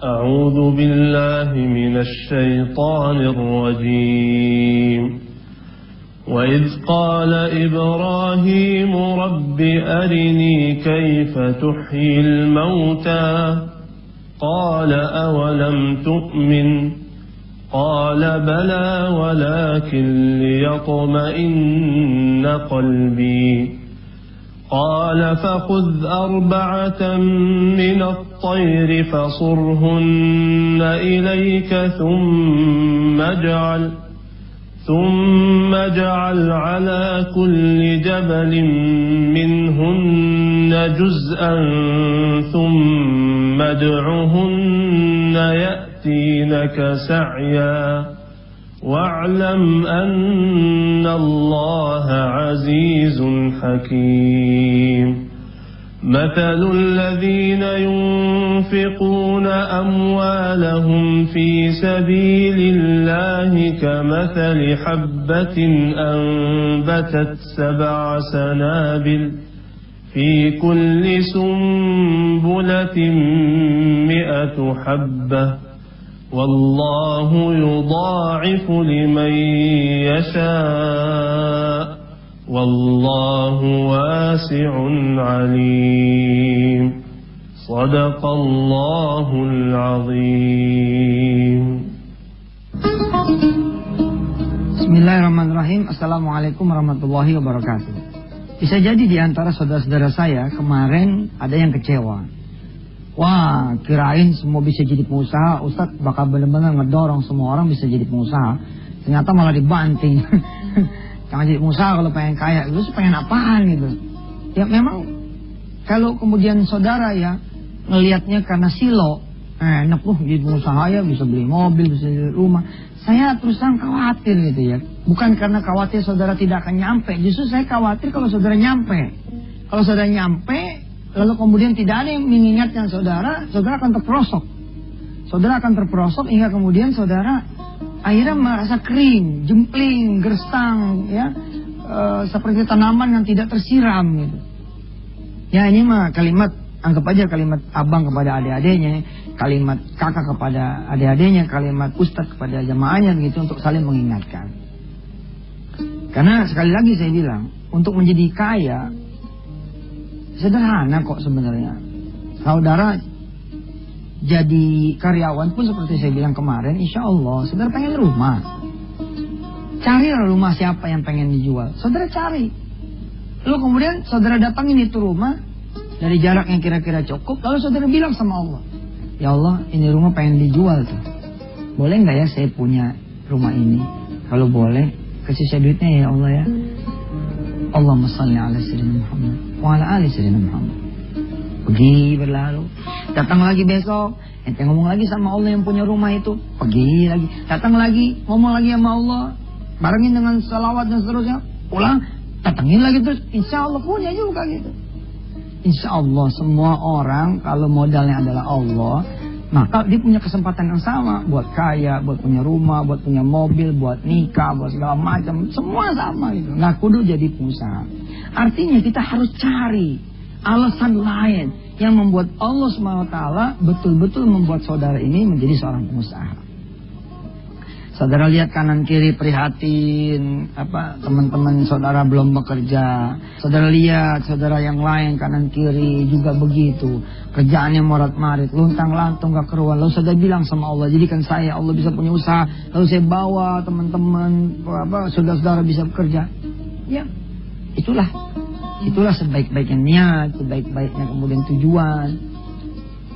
أعوذ بالله من الشيطان الرجيم وإذ قال إبراهيم رب أرني كيف تحيي الموتى قال أولم تؤمن قال بلى ولكن ليطمئن قلبي قال فخذ 4 من الطير فصرهن إليك ثم اجعل على كل جبل منهن جزءا ثم ادعهن يأتينك سعيا واعلم أن الله عزيز حكيم مثل الذين ينفقون أموالهم في سبيل الله كمثل حبة أنبتت 7 سنابل في كل سنبلة 100 حبة والله يضاعف لمن يشاء والله واسع عليم صدق الله العظيم. Bismillahirrahmanirrahim. Assalamualaikum warahmatullahi wabarakatuh. Bisa jadi di antara saudara-saudara saya kemarin ada yang kecewa. Wah, kirain semua bisa jadi pengusaha, Ustadz bakal benar-benar ngedorong semua orang bisa jadi pengusaha. Ternyata malah dibanting. Jangan jadi pengusaha kalau pengen kaya, lu pengen apaan gitu. Ya memang kalau kemudian saudara ya ngelihatnya karena silo, enak jadi pengusaha ya bisa beli mobil, bisa beli rumah. Saya terus terang khawatir gitu ya. Bukan karena khawatir saudara tidak akan nyampe, justru saya khawatir kalau saudara nyampe. Kalau saudara nyampe lalu kemudian tidak ada yang mengingatkan saudara akan terperosok. Saudara akan terperosok hingga kemudian saudara akhirnya merasa kering, jempling, gersang, ya, seperti tanaman yang tidak tersiram gitu. Ya ini mah kalimat, anggap aja kalimat abang kepada adik-adiknya, kalimat kakak kepada adik-adiknya, kalimat ustadz kepada jamaahnya gitu untuk saling mengingatkan. Karena sekali lagi saya bilang, untuk menjadi kaya sederhana kok sebenarnya. Saudara jadi karyawan pun seperti saya bilang kemarin, insya Allah saudara pengen rumah. Carilah rumah siapa yang pengen dijual, saudara cari. Lalu kemudian saudara datangin itu rumah dari jarak yang kira-kira cukup. Lalu saudara bilang sama Allah, ya Allah ini rumah pengen dijual tuh. Boleh nggak ya saya punya rumah ini? Kalau boleh kasih saya duitnya ya Allah ya. Allahumma shalli ala sayyidina Muhammad wa ala ali sayyidina Muhammad. Pergi berlalu, datang lagi besok, ente ngomong lagi sama Allah yang punya rumah itu, pergi lagi, datang lagi, ngomong lagi sama Allah, barengin dengan salawat dan seterusnya, pulang, datangin lagi terus, insya Allah punya juga gitu. Insya Allah semua orang kalau modalnya adalah Allah, maka dia punya kesempatan yang sama buat kaya, buat punya rumah, buat punya mobil, buat nikah, buat segala macam, semua sama gitu. Nggak kudu jadi pengusaha. Artinya kita harus cari alasan lain yang membuat Allah SWT betul-betul membuat saudara ini menjadi seorang pengusaha. Saudara lihat kanan kiri prihatin, teman-teman saudara belum bekerja. Saudara lihat saudara yang lain kanan kiri juga begitu. Kerjaannya morat-marit, luntang-lantung gak keruan. Lalu saudara bilang sama Allah, jadikan saya Allah bisa punya usaha. Lalu saya bawa teman-teman, saudara-saudara bisa bekerja. Ya, itulah sebaik-baiknya niat, sebaik-baiknya kemudian tujuan.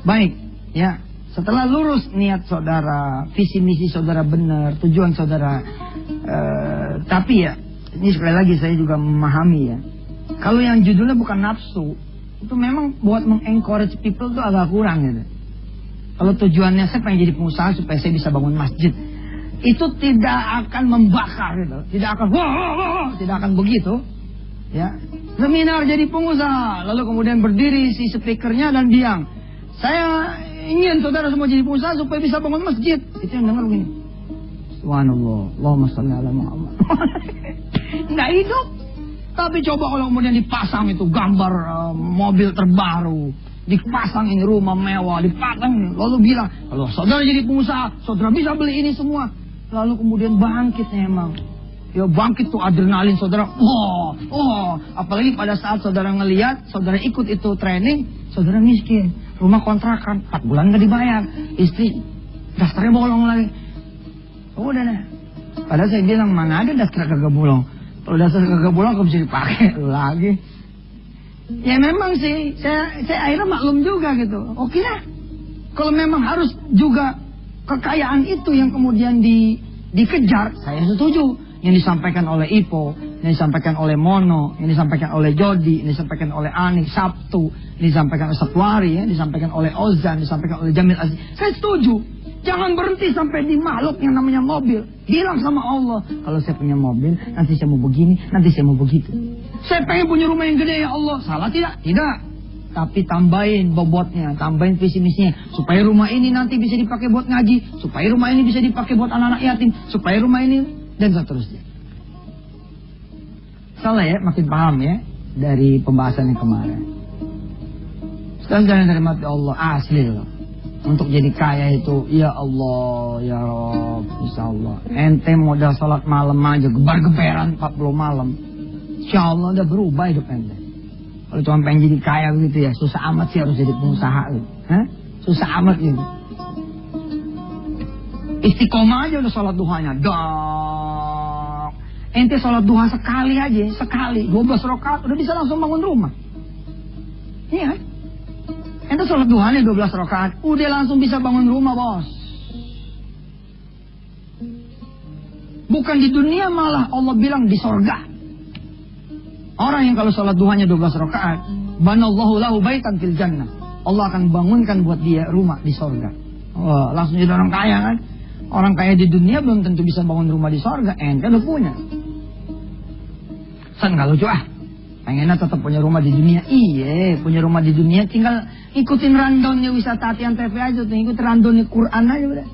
Baik, ya. Setelah lurus niat saudara, visi misi saudara benar, tujuan saudara, tapi ya, ini sekali lagi saya juga memahami ya. Kalau yang judulnya bukan nafsu, itu memang buat mengencourage people itu agak kurang gitu. Kalau tujuannya saya pengen jadi pengusaha supaya saya bisa bangun masjid, itu tidak akan membakar gitu, tidak akan begitu. Ya, seminar jadi pengusaha, lalu kemudian berdiri si speakernya dan bilang, saya ingin saudara semua jadi pengusaha supaya bisa bangun masjid. Itu yang dengar begini, subhanallah, Allahumma shalli ala Muhammad. Nggak hidup. Tapi coba kalau kemudian dipasang itu gambar mobil terbaru, dipasang ini rumah mewah, dipasang, lalu bilang, kalau saudara jadi pengusaha, saudara bisa beli ini semua. Lalu kemudian bangkit emang. Ya bangkit tuh adrenalin saudara. Apalagi pada saat saudara ngelihat, saudara ikut itu training, saudara miskin. Rumah kontrakan, 4 bulan gak dibayar. Istri, daftarnya bolong lagi. Udah deh. Padahal saya bilang, mana ada daftar kagak bolong. Kalau daftar kagak bolong, gak bisa dipakai lagi. Ya memang sih, saya akhirnya maklum juga gitu. Oke lah. Kalau memang harus juga kekayaan itu yang kemudian dikejar, saya setuju. Yang disampaikan oleh Ipo, yang disampaikan oleh Mono, yang disampaikan oleh Jody, yang disampaikan oleh Anik Sabtu, yang disampaikan oleh Satwari, yang disampaikan oleh Ozan, disampaikan oleh Jamil Aziz. Saya setuju. Jangan berhenti sampai di makhluk yang namanya mobil. Bilang sama Allah, kalau saya punya mobil, nanti saya mau begini, nanti saya mau begitu. Saya pengen punya rumah yang gede ya Allah. Salah tidak? Tidak. Tapi tambahin bobotnya, tambahin visi misinya. Supaya rumah ini nanti bisa dipakai buat ngaji. Supaya rumah ini bisa dipakai buat anak-anak yatim. Supaya rumah ini... dan seterusnya. Salah ya, makin paham ya dari pembahasan yang kemarin. Sekarang jangan dari mati Allah asli loh. Untuk jadi kaya itu, ya Allah, ya Rabb, insyaallah. Ente modal sholat malam aja gebar-geberan 40 malam. Insyaallah udah berubah hidup ente. Kalau cuma pengen jadi kaya begitu ya, susah amat sih harus jadi pengusaha gitu. Susah amat gitu. Istiqomah aja udah sholat duhanya. Ente sholat duha sekali aja, sekali 12 rakaat udah bisa langsung bangun rumah. Iya kan? Ente sholat duhanya 12 rakaat udah langsung bisa bangun rumah, bos. Bukan di dunia, malah Allah bilang di sorga. Orang yang kalau sholat duhanya 12 rakaat, banallahu lahu baitan fil jannah. Allah akan bangunkan buat dia rumah di sorga. Oh, langsung jadi orang kaya kan? Orang kaya di dunia belum tentu bisa bangun rumah di sorga. Ente udah punya. San gak lucu pengennya tetap punya rumah di dunia. Iya, punya rumah di dunia tinggal ikutin rundownnya Wisata Hatian TV aja tuh, ikutin rundownnya Quran aja udah.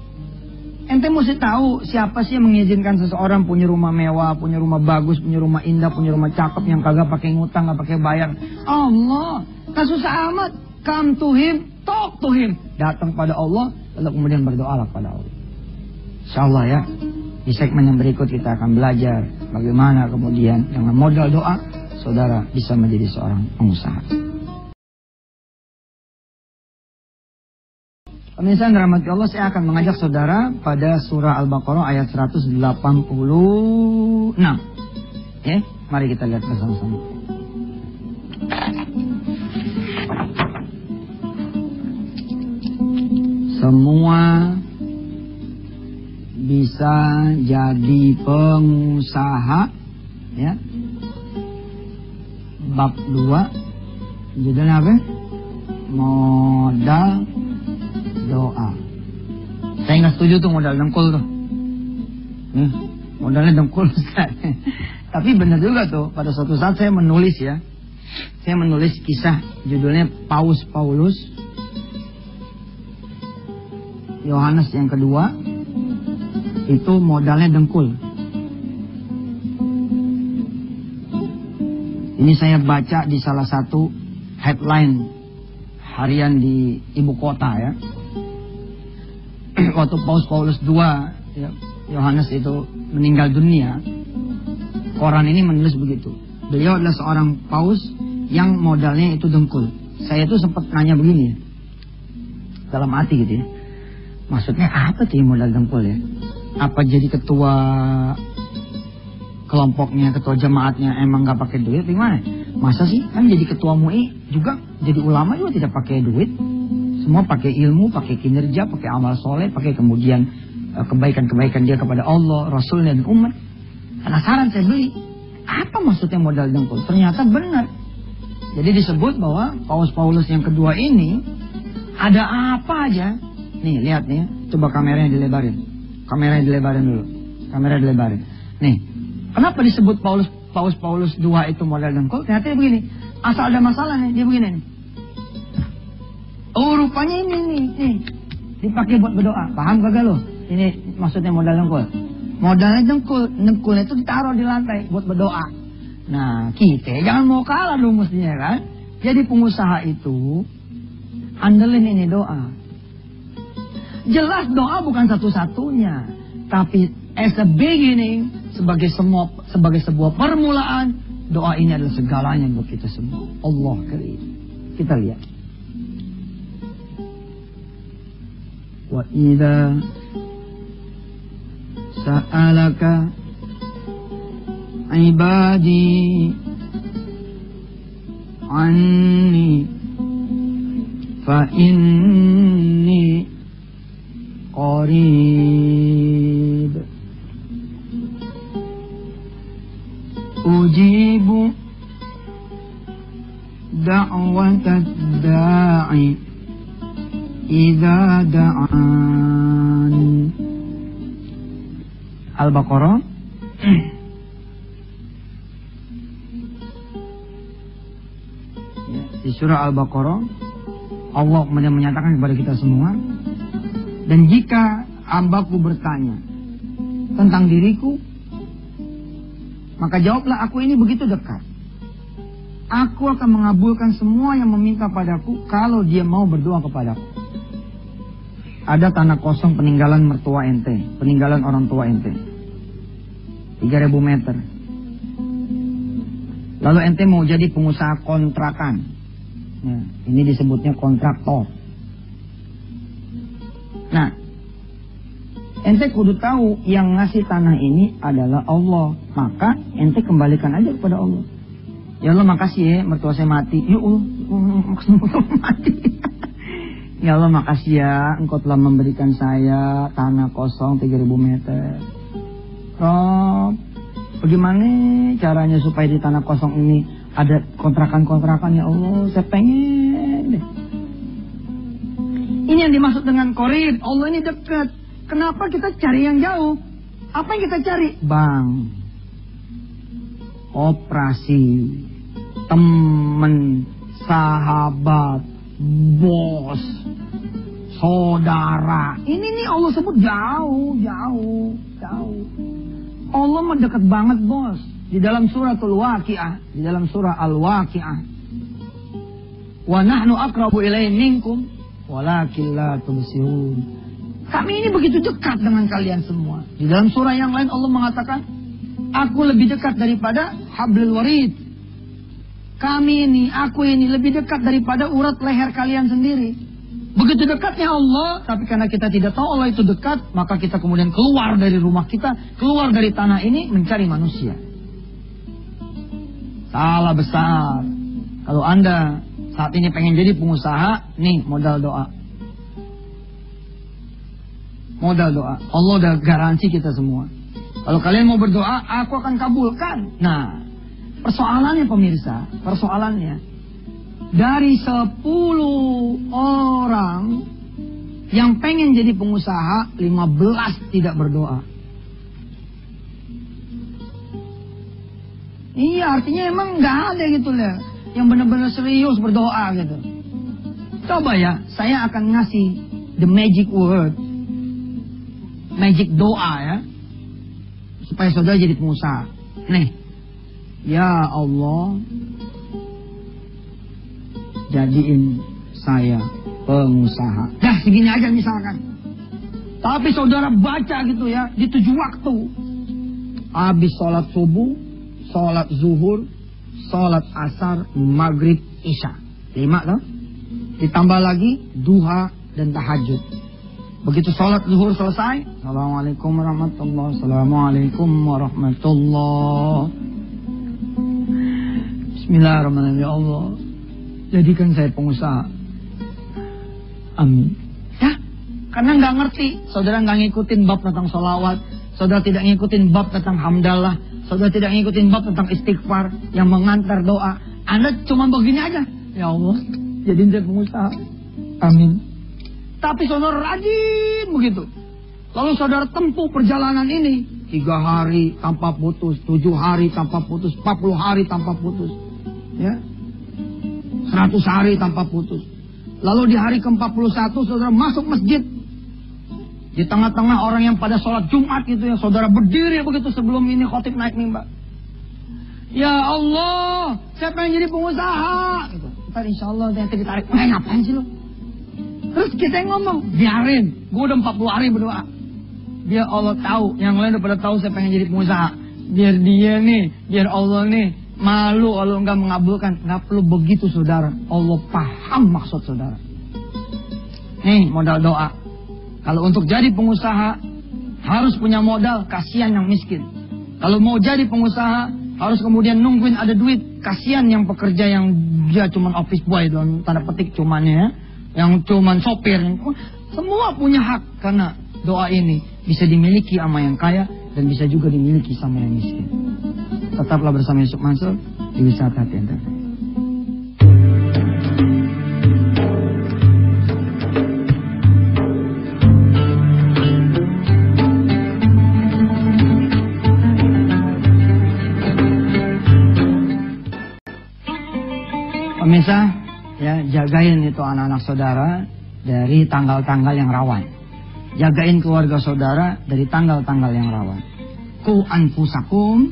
Ente mesti tahu siapa sih yang mengizinkan seseorang punya rumah mewah, punya rumah bagus, punya rumah indah, punya rumah cakep yang kagak pakai ngutang, gak pakai bayar. Allah. Tak susah amat. Come to him, talk to him. Datang pada Allah, lalu kemudian berdoalah pada Allah. Insyaallah ya. Di segmen yang berikut kita akan belajar bagaimana kemudian dengan modal doa saudara bisa menjadi seorang pengusaha. Pemirsa yang dirahmati Allah, saya akan mengajak saudara pada surah Al-Baqarah ayat 186. Ya, mari kita lihat bersama-sama. Semua bisa jadi pengusaha ya. Bab 2 judulnya apa? Modal doa. Saya nggak setuju tuh modal dengkul tuh. Modalnya dengkul Ustaz. Tapi benar juga tuh, pada suatu saat saya menulis ya. Saya menulis kisah judulnya Paus Paulus Yohanes yang kedua. Itu modalnya dengkul. Ini saya baca di salah satu headline harian di ibu kota ya. Waktu Paus Paulus II ya, Yohanes itu meninggal dunia, koran ini menulis begitu. Beliau adalah seorang paus yang modalnya itu dengkul. Saya tuh sempat nanya begini ya, dalam hati gitu ya. Maksudnya apa sih modal dengkul ya? Apa jadi ketua kelompoknya, ketua jemaatnya emang gak pakai duit? Gimana? Masa sih kan jadi ketua MUI juga, jadi ulama juga tidak pakai duit. Semua pakai ilmu, pakai kinerja, pakai amal soleh, pakai kemudian kebaikan-kebaikan dia kepada Allah, Rasulnya dan umat. Penasaran saya beli. Apa maksudnya modal dengkul? Ternyata benar. Jadi disebut bahwa Paus Paulus yang kedua ini ada apa aja. Nih lihat nih, coba kameranya dilebarin. Kameranya dilebarin dulu. Kamera dilebarin. Nih, kenapa disebut Paus Paulus II itu modal dengkul? Ternyata begini. Asal ada masalah nih, dia begini nih. Oh, rupanya ini nih. Dipakai buat berdoa. Paham kagak lo? Ini maksudnya modal dengkul. Modalnya dengkul. Dengkulnya itu ditaruh di lantai buat berdoa. Nah, kita jangan mau kalah dong mestinya kan. Jadi pengusaha itu Andelin ini doa. Jelas doa bukan satu-satunya, tapi as a beginning, sebagai sebuah permulaan, doa ini adalah segalanya buat kita semua. Allah karim. Kita lihat. Wa idza sa'alaka ibadi anni fa inni qarib ujibu da'watad da'i idza da'an. Al-Baqarah di surah Al-Baqarah Allah menyatakan kepada kita semua, dan jika hambaku bertanya tentang diriku, maka jawablah, aku ini begitu dekat. Aku akan mengabulkan semua yang meminta padaku kalau dia mau berdoa kepadaku. Ada tanah kosong peninggalan mertua ente, peninggalan orang tua ente, 3.000 meter. Lalu ente mau jadi pengusaha kontrakan. Nah, ini disebutnya kontraktor. Nah, ente kudu tahu yang ngasih tanah ini adalah Allah. Maka ente kembalikan aja kepada Allah. Ya Allah, makasih ya mertua saya mati. Ya Allah, mertua mati. Ya Allah, makasih ya engkau telah memberikan saya tanah kosong 3.000 meter. Rob, bagaimana caranya supaya di tanah kosong ini ada kontrakan-kontrakan? Ya Allah, saya pengen deh. Ini yang dimaksud dengan qarib. Allah ini dekat. Kenapa kita cari yang jauh? Apa yang kita cari? Bang, operasi, temen, sahabat, bos, saudara. Ini nih Allah sebut jauh. Allah mendekat banget, bos. Di dalam suratul Waqi'ah, di dalam surah Al-Waqi'ah. Wa nahnu aqrabu ilaihi minkum walakin la tubsirun. Kami ini begitu dekat dengan kalian semua. Di dalam surah yang lain Allah mengatakan, aku lebih dekat daripada hablul warid. Aku ini lebih dekat daripada urat leher kalian sendiri. Begitu dekatnya Allah, tapi karena kita tidak tahu Allah itu dekat, maka kita kemudian keluar dari rumah kita, keluar dari tanah ini mencari manusia. Salah besar. Kalau Anda saat ini pengen jadi pengusaha, nih modal doa. Modal doa. Allah udah garansi kita semua. Kalau kalian mau berdoa, aku akan kabulkan. Nah, persoalannya pemirsa, dari 10 orang yang pengen jadi pengusaha, 15 tidak berdoa. Iya, artinya emang nggak ada gitu lah yang benar-benar serius berdoa gitu. Coba ya, saya akan ngasih the magic word, magic doa ya, supaya saudara jadi pengusaha. Nih, ya Allah, jadiin saya pengusaha. Dah segini aja misalkan. Tapi saudara baca gitu ya, di 7 waktu. Habis sholat subuh, sholat zuhur, sholat asar, maghrib, isya. 5 loh. Ditambah lagi duha dan tahajud. Begitu sholat zuhur selesai, Assalamualaikum warahmatullahi wabarakatuh. Assalamualaikum warahmatullahi. Bismillahirrahmanirrahim. Ya Allah, jadikan saya pengusaha. Amin. Ya, karena nggak ngerti. Saudara nggak ngikutin bab tentang sholawat. Saudara tidak ngikutin bab tentang hamdalah. Saudara tidak ngikutin bab tentang istighfar yang mengantar doa. Anda cuma begini aja. Ya Allah, jadiin saya pengusaha. Amin. Tapi saudara rajin begitu. Lalu saudara tempuh perjalanan ini 3 hari tanpa putus, 7 hari tanpa putus, 40 hari tanpa putus, ya, 100 hari tanpa putus. Lalu di hari ke-41 saudara masuk masjid. Di tengah-tengah orang yang pada sholat Jumat gitu ya, saudara berdiri begitu sebelum ini khotib naik mimbar. Ya Allah, saya pengen jadi pengusaha. Gitu. Ntar insya Allah nanti ditarik. Ngapain sih lo? Terus kita yang ngomong, biarin, gue udah 40 hari berdoa. Biar Allah tahu, yang lain udah pada tahu saya pengen jadi pengusaha. Biar dia nih, biar Allah nih malu kalau enggak mengabulkan. Nggak perlu begitu saudara. Allah paham maksud saudara. Nih modal doa. Kalau untuk jadi pengusaha harus punya modal, kasihan yang miskin. Kalau mau jadi pengusaha harus kemudian nungguin ada duit, kasihan yang pekerja yang dia cuman office boy dalam tanda petik cumannya ya, yang cuman sopir. Semua punya hak karena doa ini bisa dimiliki sama yang kaya dan bisa juga dimiliki sama yang miskin. Tetaplah bersama Yusuf Mansur di Wisata Hati Anda. Pemirsa, ya jagain itu anak-anak saudara dari tanggal-tanggal yang rawan. Jagain keluarga saudara dari tanggal-tanggal yang rawan. Ku anfusakum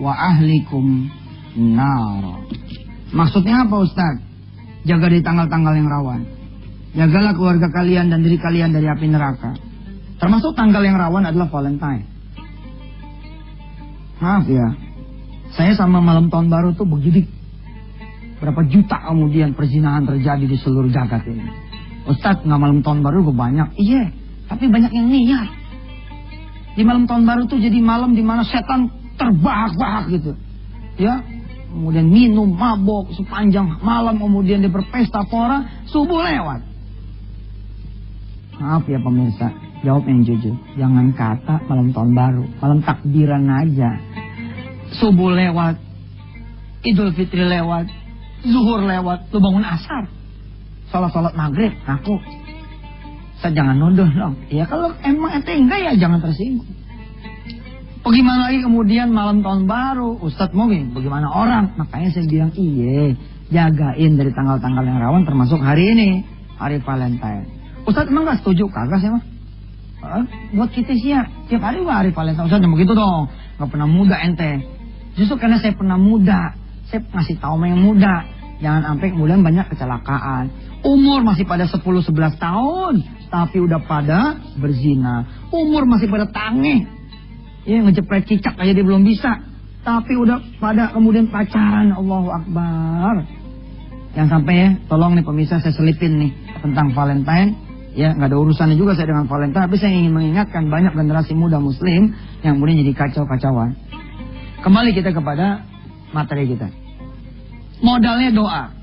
wa ahlikum nar. Maksudnya apa Ustaz? Jaga di tanggal-tanggal yang rawan. Jagalah keluarga kalian dan diri kalian dari api neraka. Termasuk tanggal yang rawan adalah Valentine. Maaf ya, saya sama malam tahun baru tuh begitu. Berapa juta kemudian perzinahan terjadi di seluruh jagat ini. Ustaz, nggak malam tahun baru gue banyak. Iya, tapi banyak yang niat. Di malam tahun baru tuh jadi malam di mana setan terbahak-bahak gitu. Ya, kemudian minum, mabok sepanjang malam, kemudian dia berpesta pora, subuh lewat. Maaf ya pemirsa, jawab yang jujur. Jangan kata malam tahun baru, malam takbiran aja. Subuh lewat, Idul Fitri lewat, zuhur lewat, lu bangun asar, sholat maghrib, aku. Saya jangan nuduh dong. Ya kalau emang ente enggak ya jangan tersinggung. Bagaimana lagi kemudian malam tahun baru, Ustadz mau bagaimana orang? Makanya saya bilang iya, jagain dari tanggal-tanggal yang rawan termasuk hari ini, hari Valentine. Ustadz emang gak setuju? Kagak sih mah. Buat kita siap, tiap hari hari Valentine. Ustadz jangan begitu dong, gak pernah muda ente. Justru karena saya pernah muda, saya ngasih tahu sama yang muda, jangan sampai kemudian banyak kecelakaan. Umur masih pada 10-11 tahun, tapi udah pada berzina. Umur masih pada tangeh, ya ngejepret cicak aja dia belum bisa, tapi udah pada kemudian pacaran. Allahu Akbar. Yang sampai ya, tolong nih pemirsa saya selipin nih tentang Valentine. Ya nggak ada urusannya juga saya dengan Valentine, tapi saya ingin mengingatkan banyak generasi muda Muslim yang kemudian jadi kacau-kacauan. Kembali kita kepada materi kita. Modalnya doa.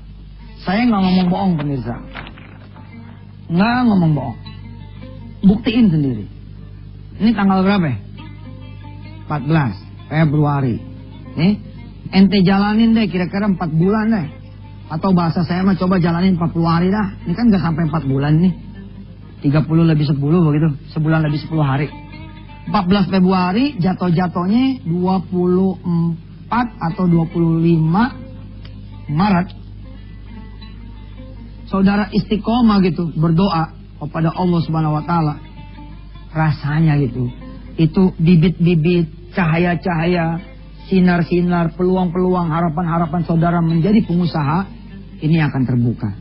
Saya nggak ngomong bohong pemirsa. Nggak ngomong bohong. Buktiin sendiri. Ini tanggal berapa ya? 14 Februari. Nih, ente jalanin deh kira-kira 4 bulan deh. Atau bahasa saya mah coba jalanin 40 hari dah. Ini kan nggak sampai 4 bulan nih. 30 lebih 10 begitu. Sebulan lebih 10 hari. 14 Februari jatuh-jatuhnya 24 atau 25 Maret. Saudara istiqomah gitu berdoa kepada Allah Subhanahu wa taala. Rasanya gitu. Itu bibit-bibit cahaya-cahaya, sinar-sinar, peluang-peluang, harapan-harapan saudara menjadi pengusaha ini akan terbuka.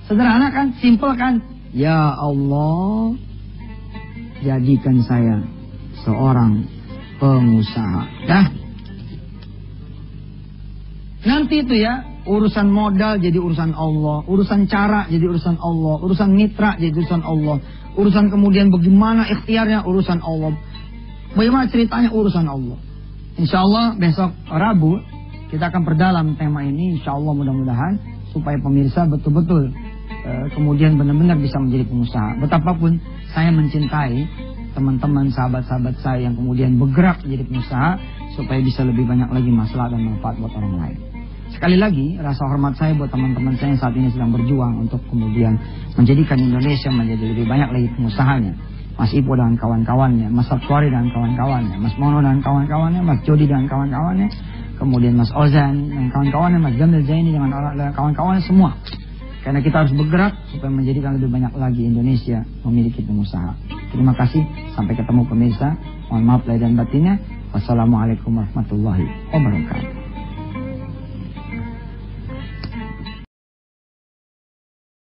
Sederhana kan? Simple kan? Ya Allah, jadikan saya seorang pengusaha. Dah. Nanti itu ya, urusan modal jadi urusan Allah, urusan cara jadi urusan Allah, urusan mitra jadi urusan Allah, urusan kemudian bagaimana ikhtiarnya urusan Allah, bagaimana ceritanya urusan Allah. Insya Allah besok Rabu kita akan perdalam tema ini, insya Allah mudah-mudahan supaya pemirsa betul-betul kemudian benar-benar bisa menjadi pengusaha. Betapapun saya mencintai teman-teman, sahabat-sahabat saya yang kemudian bergerak menjadi pengusaha supaya bisa lebih banyak lagi masalah dan manfaat buat orang lain. Sekali lagi, rasa hormat saya buat teman-teman saya yang saat ini sedang berjuang untuk kemudian menjadikan Indonesia menjadi lebih banyak lagi pengusahanya. Mas Ipo dan kawan-kawannya, Mas Sabtuari dan kawan-kawannya, Mas Mono dan kawan-kawannya, Mas Jody dan kawan-kawannya, kemudian Mas Ozan dan kawan-kawannya, Mas Jamil Zaini dengan kawan-kawannya semua. Karena kita harus bergerak supaya menjadikan lebih banyak lagi Indonesia memiliki pengusaha. Terima kasih, sampai ketemu pemirsa. Mohon maaf lahir dan batinnya. Wassalamualaikum warahmatullahi wabarakatuh.